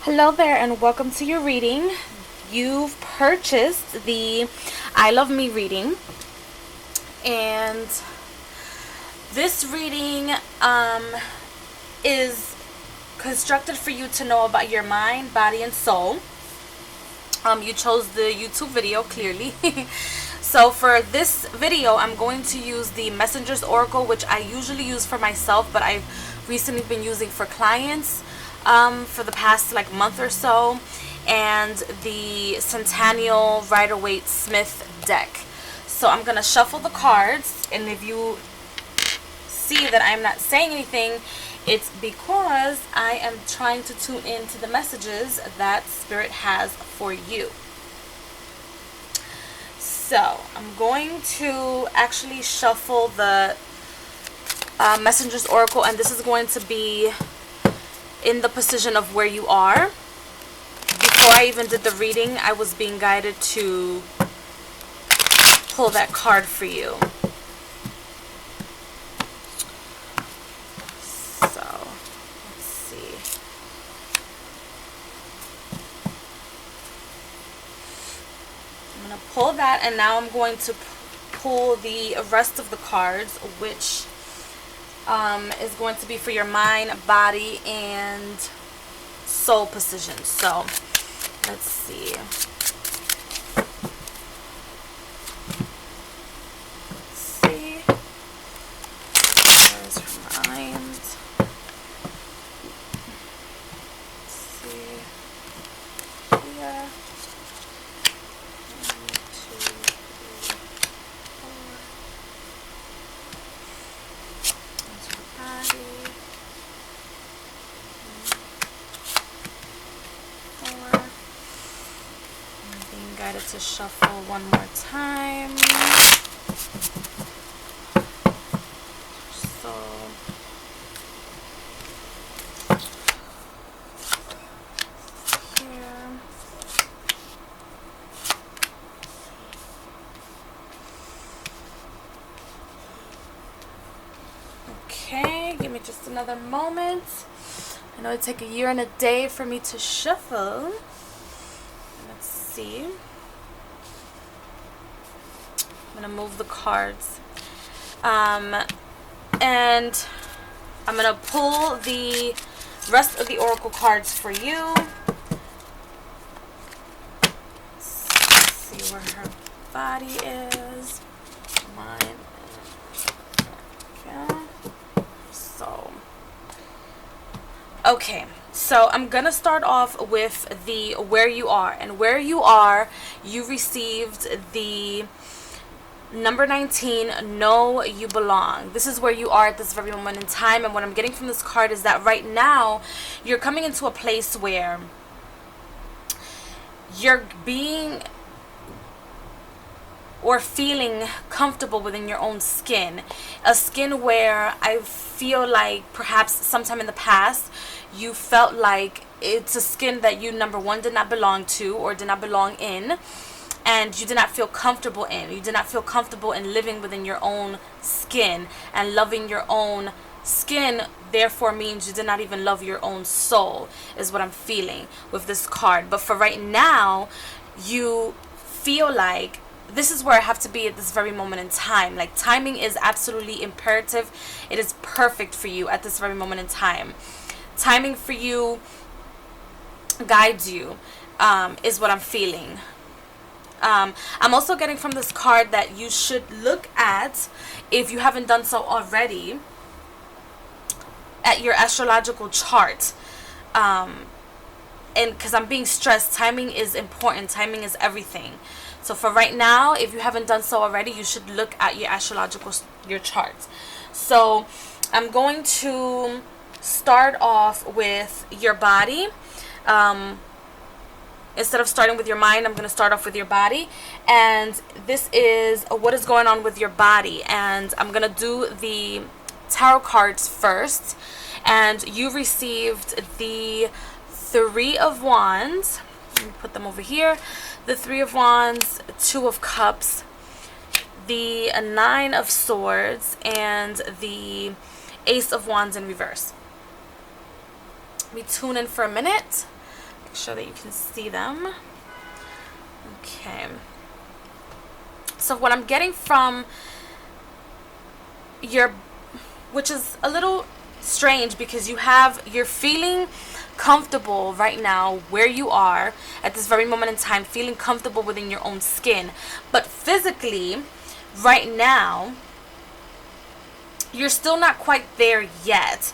Hello there and welcome to your reading. You've purchased the I Love Me reading, and this reading is constructed for you to know about your mind, body, and soul. You chose the YouTube video clearly. So for this video, I'm going to use the Messenger's Oracle, which I usually use for myself, but I've recently been using for clients for the past month or so, and the Centennial Rider-Waite-Smith deck. So I'm going to shuffle the cards, and if you see that I'm not saying anything, it's because I am trying to tune in to the messages that Spirit has for you. So I'm going to actually shuffle the Messenger's Oracle, and this is going to be in the position of where you are. Before I even did the reading, I was being guided to pull that card for you. So let's see. I'm going to pull that, and now I'm going to pull the rest of the cards, which is going to be for your mind, body, and soul position. So let's see. There's her mind. Let's see. Here. 1, 2, 3, 4. Body. 4. I'm being guided to shuffle one more time. So here. Okay, give me just another moment. I know it'd take a year and a day for me to shuffle. Let's see. I'm gonna move the cards. And I'm gonna pull the rest of the oracle cards for you. Let's see where her body is. Mine. Okay. Okay, so I'm gonna start off with the where you are, and where you are, you received the number 19, Know You Belong. This is where you are at this very moment in time, and what I'm getting from this card is that right now you're coming into a place where you're being or feeling comfortable within your own skin. A skin where I feel like perhaps sometime in the past you felt like it's a skin that you, number one, did not belong to or did not belong in, and you did not feel comfortable in. You did not feel comfortable in living within your own skin, and loving your own skin therefore means you did not even love your own soul, is what I'm feeling with this card. But for right now, you feel like this is where I have to be at this very moment in time. Like, timing is absolutely imperative. It is perfect for you at this very moment in time. Timing for you guides you, is what I'm feeling. I'm also getting from this card that you should look at, if you haven't done so already, at your astrological chart. And because I'm being stressed, timing is important. Timing is everything. So for right now, if you haven't done so already, you should look at your chart. So I'm going to start off with your body. Instead of starting with your mind, I'm going to start off with your body. And this is what is going on with your body. And I'm going to do the tarot cards first. And you received the 3 of Wands. Let me put them over here. The 3 of Wands, 2 of Cups, the 9 of Swords, and the Ace of Wands in reverse. Let me tune in for a minute. Make sure that you can see them. Okay. So what I'm getting from your, which is a little strange because you're feeling comfortable right now where you are at this very moment in time, feeling comfortable within your own skin, but physically right now you're still not quite there yet.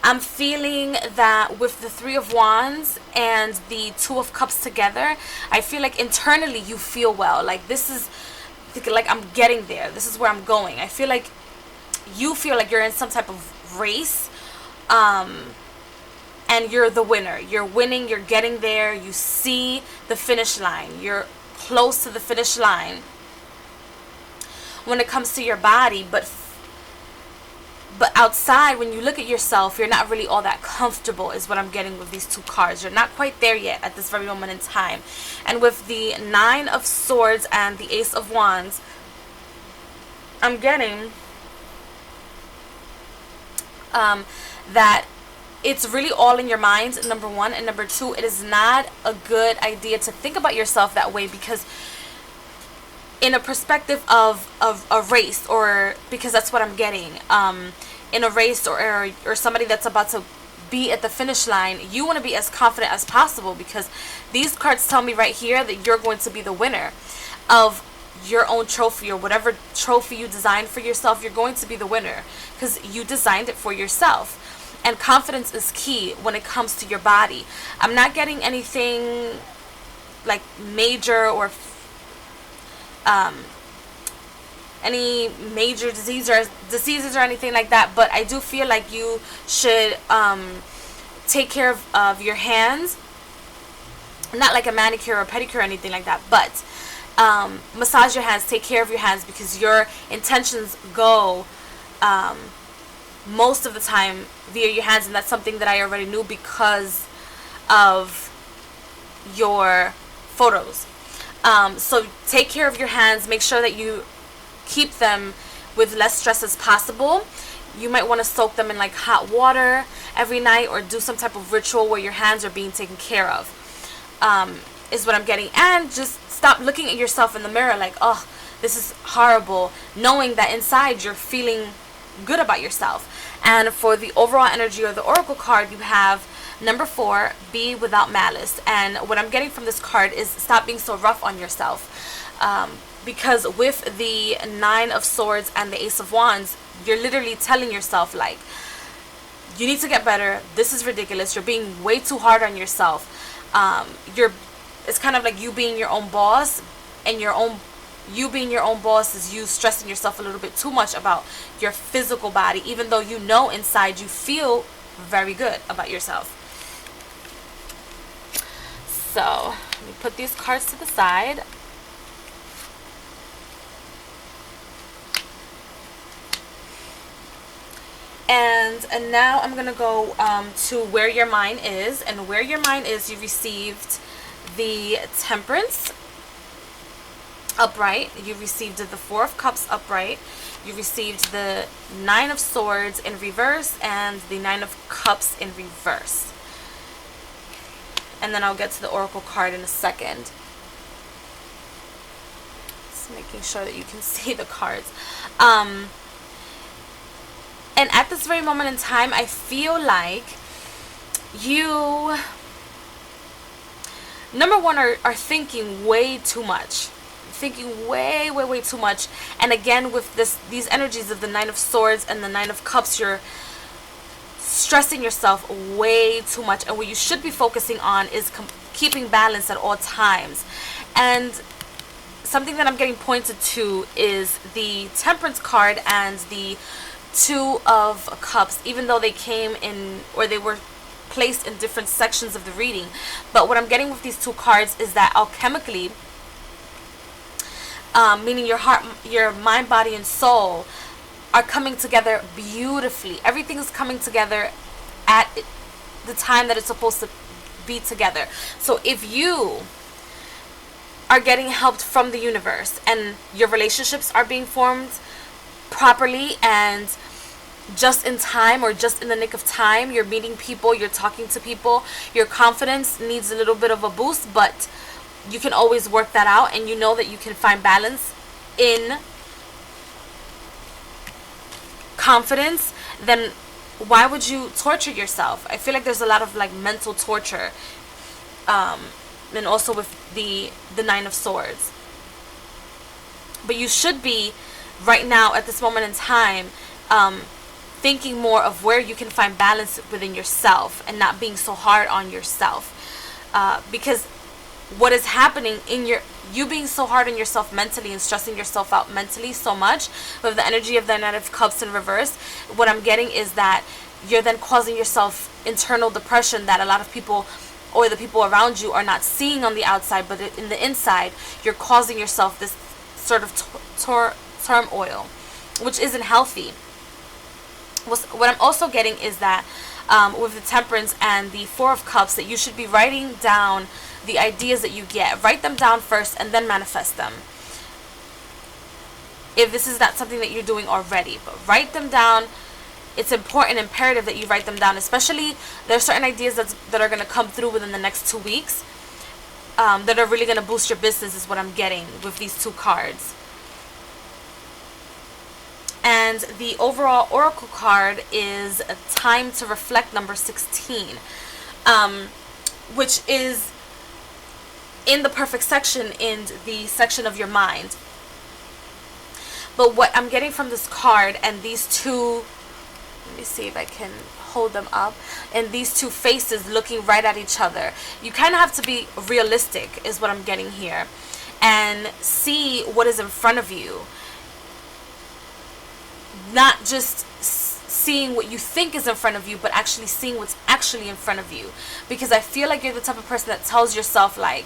I'm feeling that with the Three of Wands and the Two of Cups together, I feel like internally you feel well. Like this is, like I'm getting there. This is where I'm going. I feel like you feel like you're in some type of race, and you're the winner. You're winning. You're getting there. You see the finish line. You're close to the finish line when it comes to your body, but outside, when you look at yourself, you're not really all that comfortable, is what I'm getting with these two cards. You're not quite there yet at this very moment in time. And with the Nine of Swords and the Ace of Wands, I'm getting that it's really all in your mind, number one. And number two, it is not a good idea to think about yourself that way, because in a perspective of a race, or because that's what I'm getting, in a race or somebody that's about to be at the finish line, you want to be as confident as possible, because these cards tell me right here that you're going to be the winner of your own trophy, or whatever trophy you designed for yourself. You're going to be the winner because you designed it for yourself. And confidence is key when it comes to your body. I'm not getting anything like major or any major diseases or anything like that, but I do feel like you should take care of your hands. Not like a manicure or pedicure or anything like that, but massage your hands, take care of your hands, because your intentions go most of the time via your hands, and that's something that I already knew because of your photos. So take care of your hands. Make sure that you keep them with less stress as possible. You might want to soak them in like hot water every night, or do some type of ritual where your hands are being taken care of, is what I'm getting. And just stop looking at yourself in the mirror like, oh, this is horrible, knowing that inside you're feeling good about yourself. And for the overall energy or the oracle card, you have number 4, be without malice. And what I'm getting from this card is stop being so rough on yourself, because with the Nine of Swords and the Ace of Wands, you're literally telling yourself like, you need to get better, this is ridiculous, you're being way too hard on yourself. It's kind of like you being your own boss, and you being your own boss is you stressing yourself a little bit too much about your physical body, even though you know inside you feel very good about yourself. So let me put these cards to the side. And now I'm going to go to where your mind is. And where your mind is, you received the Temperance upright. You received the Four of Cups upright. You received the Nine of Swords in reverse and the Nine of Cups in reverse. And then I'll get to the Oracle card in a second. Just making sure that you can see the cards. And at this very moment in time, I feel like you, number one, are thinking way too much. Thinking way too much. And again, with these energies of the Nine of Swords and the Nine of Cups, you're stressing yourself way too much. And what you should be focusing on is keeping balance at all times. And something that I'm getting pointed to is the Temperance card and the Two of Cups, even though they came in, or they were placed in different sections of the reading. But what I'm getting with these two cards is that alchemically, meaning your heart, your mind, body, and soul are coming together beautifully. Everything is coming together at the time that it's supposed to be together. So if you are getting helped from the universe and your relationships are being formed properly, and just in time or just in the nick of time. You're meeting people, you're talking to people. Your confidence needs a little bit of a boost, but you can always work that out, and you know that you can find balance in confidence. Then why would you torture yourself? I feel like there's a lot of like mental torture, and also with the Nine of Swords. But you should be right now at this moment in time thinking more of where you can find balance within yourself and not being so hard on yourself, because what is happening in you being so hard on yourself mentally and stressing yourself out mentally so much with the energy of the Knight of Cups in reverse, what I'm getting is that you're then causing yourself internal depression that a lot of people or the people around you are not seeing on the outside, but in the inside you're causing yourself this sort of turmoil, which isn't healthy. What I'm also getting is that with the Temperance and the Four of Cups, that you should be writing down the ideas that you get. Write them down first and then manifest them, if this is not something that you're doing already. But write them down. It's important, imperative that you write them down. Especially, there are certain ideas that are going to come through within the next 2 weeks that are really going to boost your business, is what I'm getting with these two cards. And the overall oracle card is a Time to Reflect, number 16, which is in the perfect section, in the section of your mind. But what I'm getting from this card and these two, let me see if I can hold them up, and these two faces looking right at each other, you kind of have to be realistic, is what I'm getting here, and see what is in front of you. Not just seeing what you think is in front of you, but actually seeing what's actually in front of you. Because I feel like you're the type of person that tells yourself like,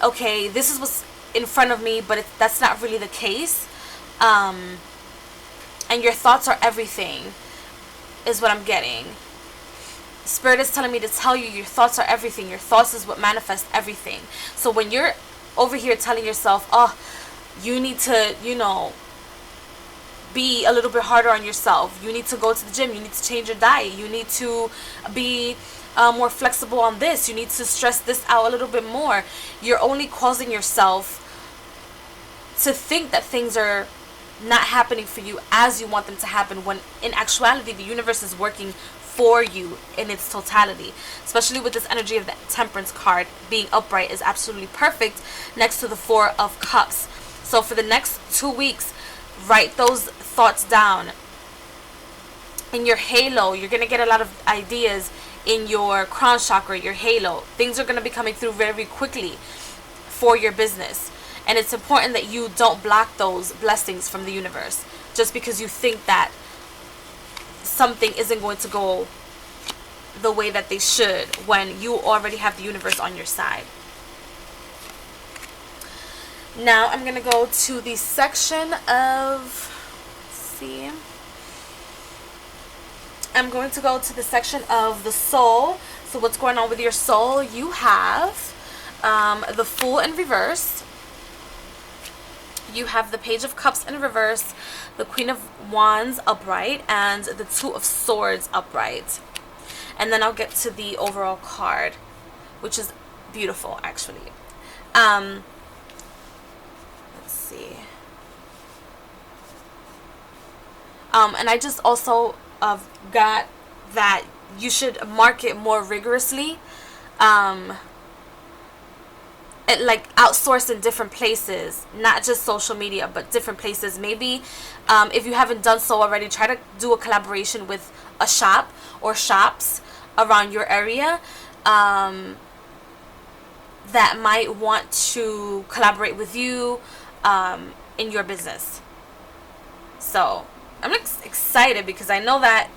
okay, this is what's in front of me, but that's not really the case. And your thoughts are everything, is what I'm getting. Spirit is telling me to tell you your thoughts are everything. Your thoughts is what manifests everything. So when you're over here telling yourself, oh, you need to, be a little bit harder on yourself. You need to go to the gym. You need to change your diet. You need to be more flexible on this. You need to stress this out a little bit more. You're only causing yourself to think that things are not happening for you as you want them to happen, when in actuality the universe is working for you in its totality. Especially with this energy of the Temperance card being upright is absolutely perfect next to the Four of Cups. So for the next 2 weeks, write those thoughts down. In your halo, you're going to get a lot of ideas in your crown chakra, your halo. Things are going to be coming through very quickly for your business. And it's important that you don't block those blessings from the universe just because you think that something isn't going to go the way that they should, when you already have the universe on your side. Now I'm going to go to the section of, I'm going to go to the section of the soul. So what's going on with your soul? You have the Fool in reverse. You have the Page of Cups in reverse, the Queen of Wands upright, and the Two of Swords upright. And then I'll get to the overall card, which is beautiful, actually. Let's see. And I just also got that you should market more rigorously. Like outsource in different places, not just social media, but different places. Maybe if you haven't done so already, try to do a collaboration with a shop or shops around your area that might want to collaborate with you in your business. So I'm excited because I know that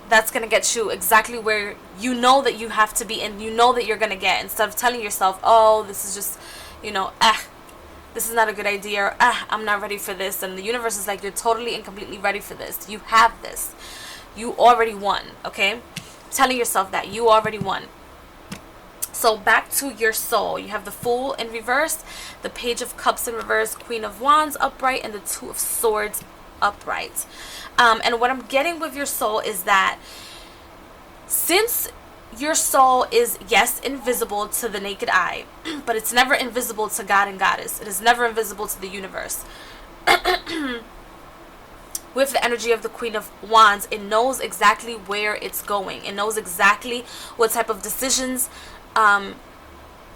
that's going to get you exactly where you know that you have to be, and you know that you're going to get, instead of telling yourself, oh, this is just, this is not a good idea, or I'm not ready for this. And the universe is like, you're totally and completely ready for this. You have this. You already won, okay? Telling yourself that you already won. So back to your soul. You have the Fool in reverse, the Page of Cups in reverse, Queen of Wands upright, and the Two of Swords upright. And what I'm getting with your soul is that since your soul is, yes, invisible to the naked eye, but it's never invisible to God and Goddess. It is never invisible to the universe. With the energy of the Queen of Wands, it knows exactly where it's going. It knows exactly what type of decisions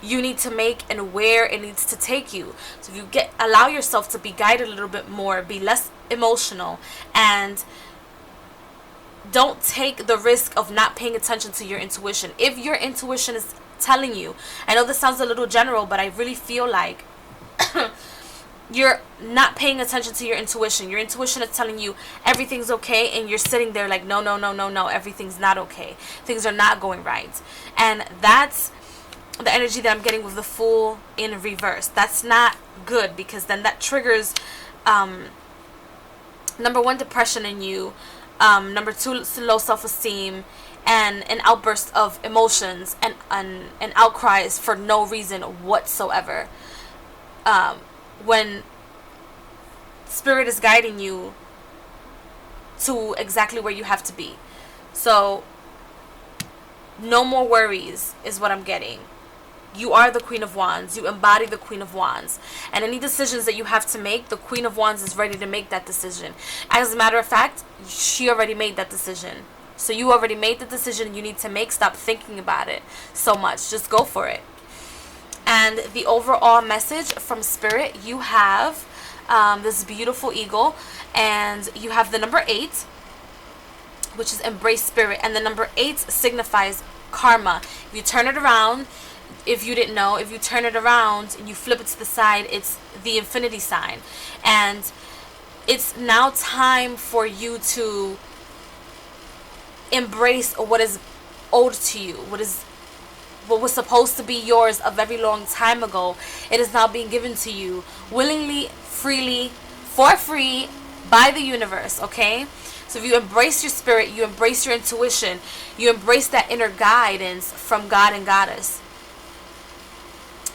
you need to make and where it needs to take you. So if you allow yourself to be guided a little bit more, be less emotional, and don't take the risk of not paying attention to your intuition. If your intuition is telling you, I know this sounds a little general, but I really feel like you're not paying attention to your intuition. Your intuition is telling you everything's okay, and you're sitting there like, no, no, no, no, no, everything's not okay. Things are not going right. And that's the energy that I'm getting with the Fool in reverse. That's not good, because then that triggers, number one, depression in you. Number two, low self-esteem, and an outburst of emotions and outcries for no reason whatsoever. When Spirit is guiding you to exactly where you have to be. So, no more worries is what I'm getting. You are the Queen of Wands. You embody the Queen of Wands. And any decisions that you have to make, the Queen of Wands is ready to make that decision. As a matter of fact, she already made that decision. So you already made the decision you need to make. Stop thinking about it so much. Just go for it. And the overall message from Spirit, you have this beautiful eagle. And you have the number 8, which is embrace spirit. And the number 8 signifies karma. If you turn it around, if you didn't know, if you turn it around and you flip it to the side, it's the infinity sign. And it's now time for you to embrace what is owed to you, what was supposed to be yours a very long time ago. It is now being given to you willingly, freely, for free, by the universe, okay? So if you embrace your spirit, you embrace your intuition, you embrace that inner guidance from God and Goddess.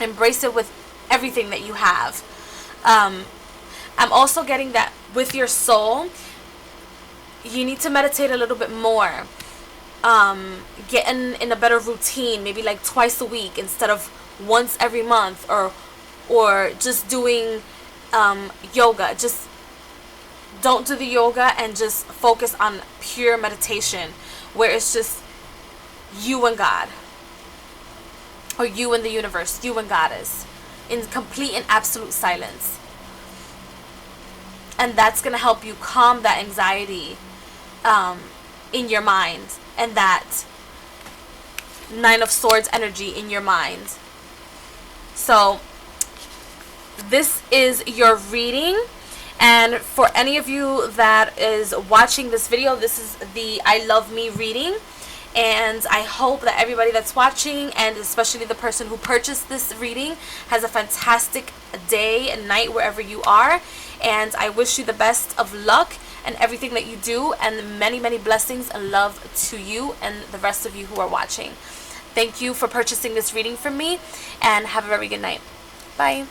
Embrace it with everythting that you have. I'm also getting that with your soul, you need to meditate a little bit more. Get in a better routine, maybe like twice a week instead of once every month, or just doing yoga. Just don't do the yoga and just focus on pure meditation, where it's just you and God. Or you and the universe, you and Goddess, in complete and absolute silence. And that's going to help you calm that anxiety in your mind, and that 9 of Swords energy in your mind. So this is your reading. And for any of you that is watching this video, this is the I Love Me reading. And I hope that everybody that's watching, and especially the person who purchased this reading, has a fantastic day and night wherever you are. And I wish you the best of luck and everything that you do, and many, many blessings and love to you and the rest of you who are watching. Thank you for purchasing this reading from me, and have a very good night. Bye.